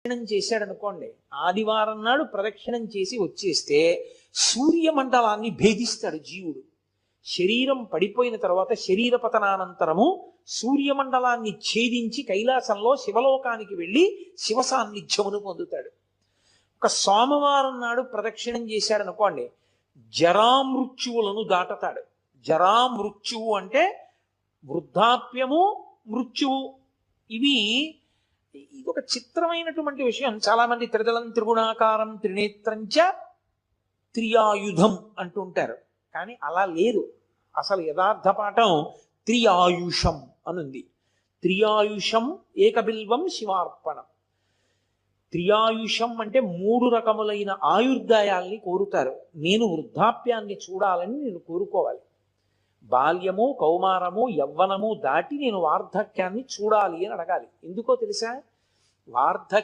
ప్రదక్షిణం చేశాడనుకోండి, ఆదివారం నాడు ప్రదక్షిణం చేసి వచ్చేస్తే సూర్యమండలాన్ని భేదిస్తాడు జీవుడు. శరీరం పడిపోయిన తర్వాత శరీర పతనానంతరము సూర్యమండలాన్ని ఛేదించి కైలాసంలో శివలోకానికి వెళ్ళి శివ సాన్నిధ్యమును పొందుతాడు. ఒక సోమవారం నాడు ప్రదక్షిణం చేశాడనుకోండి, జరామృత్యువులను దాటతాడు. జరామృత్యువు అంటే వృద్ధాప్యము, మృత్యువు. ఇది ఒక చిత్రమైనటువంటి విషయం. చాలా మంది త్రిదళం త్రిగుణాకారం త్రినేత్రంచ త్రియాయుధం అంటుంటారు, కానీ అలా లేదు. అసలు యథార్థ పాఠం త్రియాయుషం అనుంది. త్రియాయుషం ఏకబిల్వం శివార్పణం. త్రియాయుషం అంటే 3 రకములైన ఆయుర్దాయాల్ని కోరుతారు. నేను వృద్ధాప్యాన్ని చూడాలని నేను కోరుకోవాలి. బాల్యము, కౌమారము, యవ్వనము దాటి నేను వార్ధక్యాన్ని చూడాలి అని అడగాలి. ఎందుకో తెలుసా? వార్ధక్య